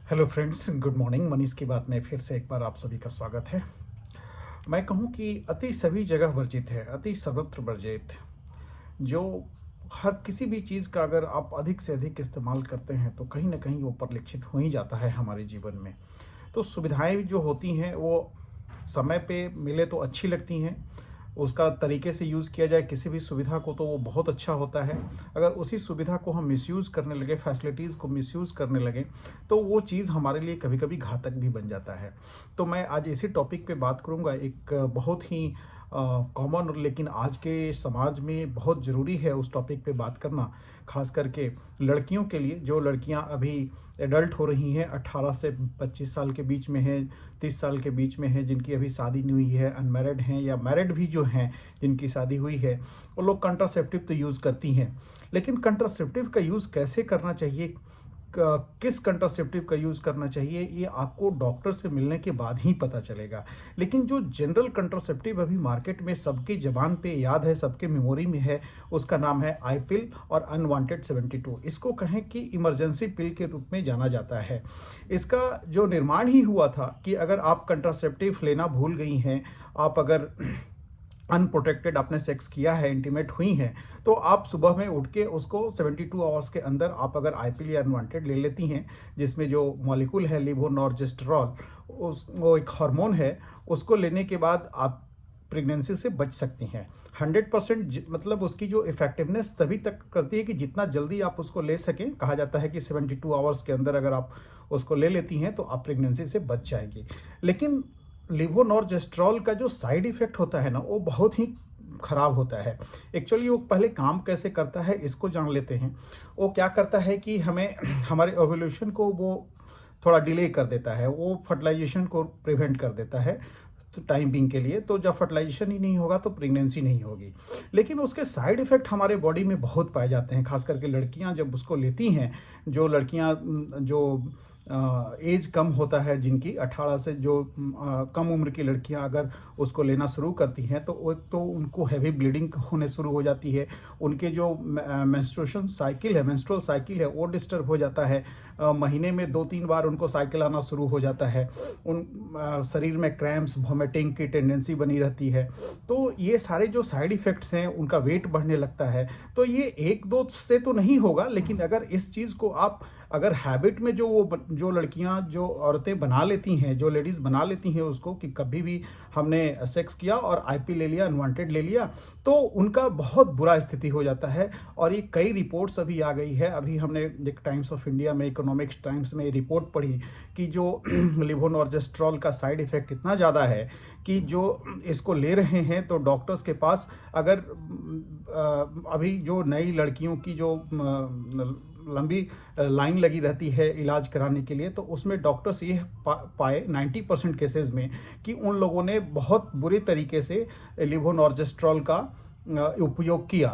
Hello friends, good morning. Manish की बात में फिर से एक बार आप सभी का स्वागत है। मैं कहूँ कि अति सभी जगह वर्जित है, अति सर्वत्र वर्जित। जो हर किसी भी चीज़ का अगर आप अधिक से अधिक इस्तेमाल करते हैं तो कहीं न कहीं वो परिलक्षित हो ही जाता है हमारे जीवन में। तो सुविधाएँ जो होती हैं वो समय पे मिले तो अच्छी लगती हैं। उसका तरीके से यूज़ किया जाए किसी भी सुविधा को तो वो बहुत अच्छा होता है। अगर उसी सुविधा को हम मिसयूज़ करने लगे, फैसिलिटीज़ को मिसयूज़ करने लगे, तो वो चीज़ हमारे लिए कभी-कभी घातक भी बन जाता है। तो मैं आज इसी टॉपिक पे बात करूँगा। एक बहुत ही कॉमन लेकिन आज के समाज में बहुत ज़रूरी है उस टॉपिक पे बात करना, ख़ास करके लड़कियों के लिए। जो लड़कियां अभी एडल्ट हो रही हैं, 18 से 25 साल के बीच में हैं, 30 साल के बीच में हैं, जिनकी अभी शादी नहीं हुई है, अनमैरिड हैं या मैरिड भी जो हैं, जिनकी शादी हुई है, वो लोग कंट्रासेप्टिव तो यूज़ करती हैं। लेकिन कंट्रासेप्टिव का यूज़ कैसे करना चाहिए, किस कंट्रासेप्टिव का यूज़ करना चाहिए, ये आपको डॉक्टर से मिलने के बाद ही पता चलेगा। लेकिन जो जनरल कंट्रासेप्टिव अभी मार्केट में सबकी ज़बान पे याद है, सबके मेमोरी में है, उसका नाम है आईपिल और अनवांटेड 72। इसको कहें कि इमरजेंसी पिल के रूप में जाना जाता है। इसका जो निर्माण ही हुआ था कि अगर आप कंट्रासेप्टिव लेना भूल गई हैं, आप अगर अनप्रोटेक्टेड आपने सेक्स किया है, इंटीमेट हुई हैं, तो आप सुबह में उठ के उसको 72 आवर्स के अंदर आप अगर आईपिल या अनवांटेड ले लेती हैं, जिसमें जो मॉलिक्यूल है लेवोनॉर्जेस्टेरॉल, उस वो एक हार्मोन है, उसको लेने के बाद आप प्रेगनेंसी से बच सकती हैं। 100% मतलब उसकी जो इफेक्टिवनेस तभी तक करती है कि जितना जल्दी आप उसको ले सकें। कहा जाता है कि 72 आवर्स के अंदर अगर आप उसको ले लेती हैं तो आप प्रेगनेंसी से बच जाएंगी। लेकिन लेवोनॉर्जेस्ट्रॉल का जो साइड इफेक्ट होता है ना, वो बहुत ही खराब होता है। एक्चुअली वो पहले काम कैसे करता है इसको जान लेते हैं। वो क्या करता है कि हमें हमारे ओव्यूलेशन को वो थोड़ा डिले कर देता है, वो फर्टिलाइजेशन को प्रिवेंट कर देता है तो टाइम बिंग के लिए। तो जब फर्टिलाइजेशन ही नहीं होगा तो प्रेगनेंसी नहीं होगी। लेकिन उसके साइड इफेक्ट हमारे बॉडी में बहुत पाए जाते हैं, खास करके लड़कियां जब उसको लेती हैं। जो लड़कियां जो एज कम होता है, जिनकी 18 से जो कम उम्र की लड़कियां अगर उसको लेना शुरू करती हैं तो तो उनको हैवी ब्लीडिंग होने शुरू हो जाती है। उनके जो मेंस्ट्रुएशन साइकिल है, मेंस्ट्रुअल साइकिल है, वो डिस्टर्ब हो जाता है। महीने में 2-3 बार उनको साइकिल आना शुरू हो जाता है। उन शरीर में क्रैम्प्स, वॉमिटिंग की टेंडेंसी बनी रहती है। तो ये सारे जो साइड इफ़ेक्ट्स हैं, उनका वेट बढ़ने लगता है। तो ये 1-2 से तो नहीं होगा, लेकिन अगर इस चीज़ को आप अगर हैबिट में जो लड़कियां, जो औरतें बना लेती हैं, जो लेडीज़ बना लेती हैं उसको कि कभी भी हमने सेक्स किया और आईपी ले लिया, अनवांटेड ले लिया, तो उनका बहुत बुरा स्थिति हो जाता है। और ये कई रिपोर्ट्स अभी आ गई है। अभी हमने एक टाइम्स ऑफ इंडिया में, इकोनॉमिक्स टाइम्स में रिपोर्ट पढ़ी कि जो लेवोनॉर्जेस्ट्रॉल का साइड इफेक्ट इतना ज़्यादा है कि जो इसको ले रहे हैं तो डॉक्टर्स के पास अगर अभी जो नई लड़कियों की जो लंबी लाइन लगी रहती है इलाज कराने के लिए, तो उसमें डॉक्टर्स ये पाए 90% केसेस में कि उन लोगों ने बहुत बुरे तरीके से लेवोनॉर्जेस्ट्रॉल का उपयोग किया।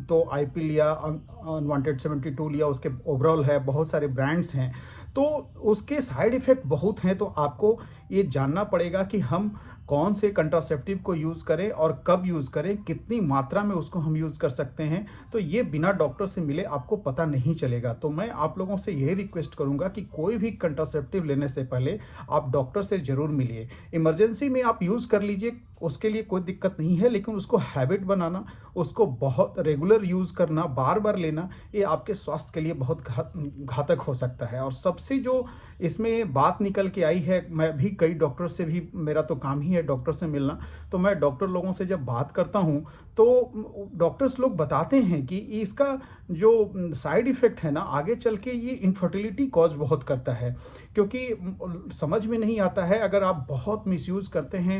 तो आईपी लिया, अनवांटेड 72 लिया, उसके ओवरऑल है, बहुत सारे ब्रांड्स हैं, तो उसके साइड इफ़ेक्ट बहुत हैं। तो आपको ये जानना पड़ेगा कि हम कौन से कंट्रासेप्टिव को यूज़ करें और कब यूज़ करें, कितनी मात्रा में उसको हम यूज़ कर सकते हैं। तो ये बिना डॉक्टर से मिले आपको पता नहीं चलेगा। तो मैं आप लोगों से यही रिक्वेस्ट करूंगा कि कोई भी कंट्रासेप्टिव लेने से पहले आप डॉक्टर से ज़रूर मिलिए। इमरजेंसी में आप यूज़ कर लीजिए, उसके लिए कोई दिक्कत नहीं है, लेकिन उसको हैबिट बनाना, उसको बहुत रेगुलर यूज़ करना, बार बार लेना, ये आपके स्वास्थ्य के लिए बहुत घातक हो सकता है। और सबसे जो इसमें बात निकल के आई है, मैं भी कई डॉक्टर से भी, मेरा तो काम ही है डॉक्टर से मिलना, तो मैं डॉक्टर लोगों से जब बात करता हूँ तो डॉक्टर्स लोग बताते हैं कि इसका जो साइड इफ़ेक्ट है ना, आगे चल के ये इनफर्टिलिटी कॉज बहुत करता है। क्योंकि समझ में नहीं आता है, अगर आप बहुत मिसयूज़ करते हैं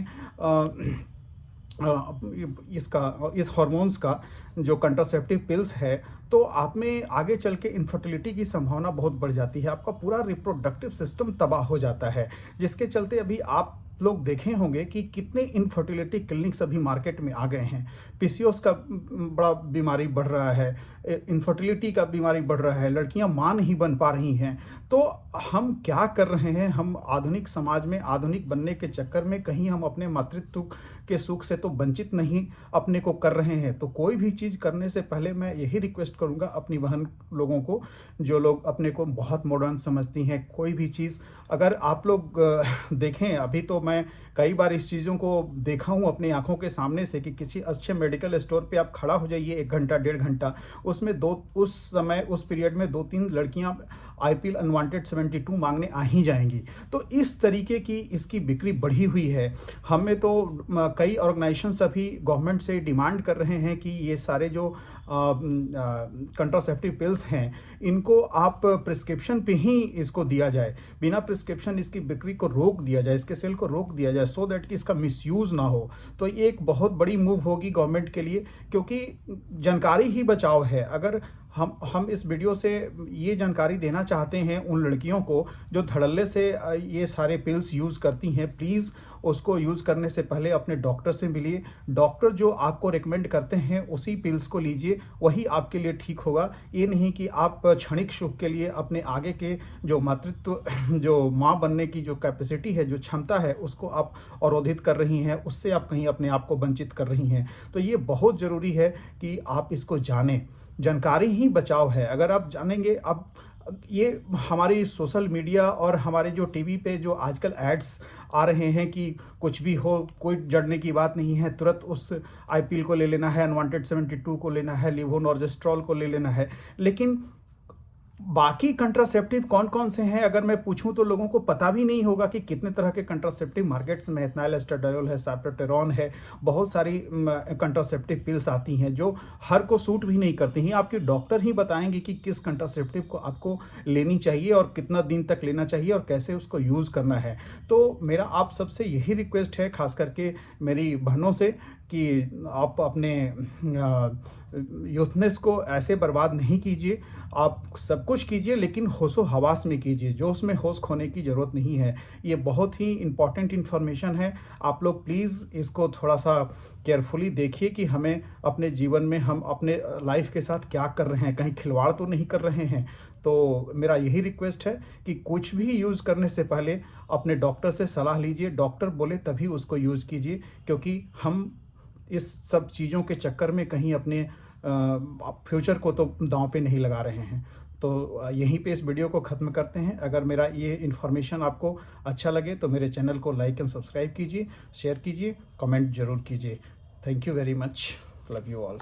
इस हार्मोन्स का, जो कंट्रासेप्टिव पिल्स है, तो आप में आगे चल के इनफर्टिलिटी की संभावना बहुत बढ़ जाती है। आपका पूरा रिप्रोडक्टिव सिस्टम तबाह हो जाता है, जिसके चलते अभी आप लोग देखे होंगे कि कितने इनफर्टिलिटी क्लिनिक्स अभी मार्केट में आ गए हैं। पीसीओएस का बड़ा बीमारी बढ़ रहा है, इनफर्टिलिटी का बीमारी बढ़ रहा है, लड़कियां मां नहीं बन पा रही हैं। तो हम क्या कर रहे हैं, हम आधुनिक समाज में आधुनिक बनने के चक्कर में कहीं हम अपने मातृत्व के सुख से तो वंचित नहीं अपने को कर रहे हैं। तो कोई भी चीज़ करने से पहले मैं यही रिक्वेस्ट करूंगा अपनी बहन लोगों को, जो लोग अपने को बहुत मॉडर्न समझती हैं, कोई भी चीज़ अगर आप लोग देखें, अभी तो मैं कई बार इस चीज़ों को देखा हूँ अपनी आंखों के सामने से कि किसी अच्छे मेडिकल स्टोर पे आप खड़ा हो जाइए 1 घंटा 1.5 घंटा, उसमें उस समय उस पीरियड में 2-3 लड़कियां आईपीएल अनवांटेड 72 मांगने आ ही जाएंगी। तो इस तरीके की इसकी बिक्री बढ़ी हुई है। हमें तो कई ऑर्गेनाइजेशंस अभी गवर्नमेंट से डिमांड कर रहे हैं कि ये सारे जो कंट्रासेप्टिव पिल्स हैं, इनको आप प्रिस्क्रिप्शन पे ही इसको दिया जाए, बिना प्रिस्क्रिप्शन इसकी बिक्री को रोक दिया जाए, इसके सेल को रोक दिया जाए, सो दैट कि इसका मिसयूज़ ना हो। तो ये एक बहुत बड़ी मूव होगी गवर्नमेंट के लिए, क्योंकि जानकारी ही बचाव है। अगर हम इस वीडियो से ये जानकारी देना चाहते हैं उन लड़कियों को जो धड़ल्ले से ये सारे पिल्स यूज़ करती हैं, प्लीज़ उसको यूज़ करने से पहले अपने डॉक्टर से मिलिए। डॉक्टर जो आपको रेकमेंड करते हैं उसी पिल्स को लीजिए, वही आपके लिए ठीक होगा। ये नहीं कि आप क्षणिक सुख के लिए अपने आगे के जो मातृत्व जो माँ बनने की जो कैपेसिटी है, जो क्षमता है, उसको आप अवरोधित कर रही हैं, उससे आप कहीं अपने आप को वंचित कर रही हैं। तो ये बहुत ज़रूरी है कि आप इसको जानें। जानकारी ही बचाव है। अगर आप जानेंगे, अब ये हमारी सोशल मीडिया और हमारे जो टीवी पे जो आजकल एड्स आ रहे हैं कि कुछ भी हो, कोई जड़ने की बात नहीं है, तुरंत उस आईपीएल को ले लेना है, अनवांटेड 72 को लेना है, लिवोनॉर्जेस्ट्रॉल को ले लेना है। लेकिन बाकी कंट्रासेप्टिव कौन कौन से हैं अगर मैं पूछूं तो लोगों को पता भी नहीं होगा कि कितने तरह के कंट्रासेप्टिव मार्केट्स में, एथनाइल एस्ट्राडियोल है, साइप्रोटेरॉन है, बहुत सारी कंट्रासेप्टिव पिल्स आती हैं जो हर को सूट भी नहीं करती हैं। आपके डॉक्टर ही बताएंगे कि किस कंट्रासेप्टिव को आपको लेनी चाहिए और कितना दिन तक लेना चाहिए और कैसे उसको यूज़ करना है। तो मेरा आप सबसे यही रिक्वेस्ट है, खास करके मेरी बहनों से, कि आप अपने यूथनेस को ऐसे बर्बाद नहीं कीजिए। आप सब कुछ कीजिए लेकिन होशो हवास में कीजिए, जोश में होश खोने की ज़रूरत नहीं है। ये बहुत ही इम्पॉर्टेंट इन्फॉर्मेशन है। आप लोग प्लीज़ इसको थोड़ा सा केयरफुली देखिए कि हमें अपने जीवन में, हम अपने लाइफ के साथ क्या कर रहे हैं, कहीं खिलवाड़ तो नहीं कर रहे हैं। तो मेरा यही रिक्वेस्ट है कि कुछ भी यूज़ करने से पहले अपने डॉक्टर से सलाह लीजिए, डॉक्टर बोले तभी उसको यूज़ कीजिए, क्योंकि हम इस सब चीज़ों के चक्कर में कहीं अपने फ्यूचर को तो दांव पे नहीं लगा रहे हैं। तो यहीं पे इस वीडियो को ख़त्म करते हैं। अगर मेरा ये इन्फॉर्मेशन आपको अच्छा लगे तो मेरे चैनल को लाइक एंड सब्सक्राइब कीजिए, शेयर कीजिए, कमेंट ज़रूर कीजिए। Thank you very much, love you all.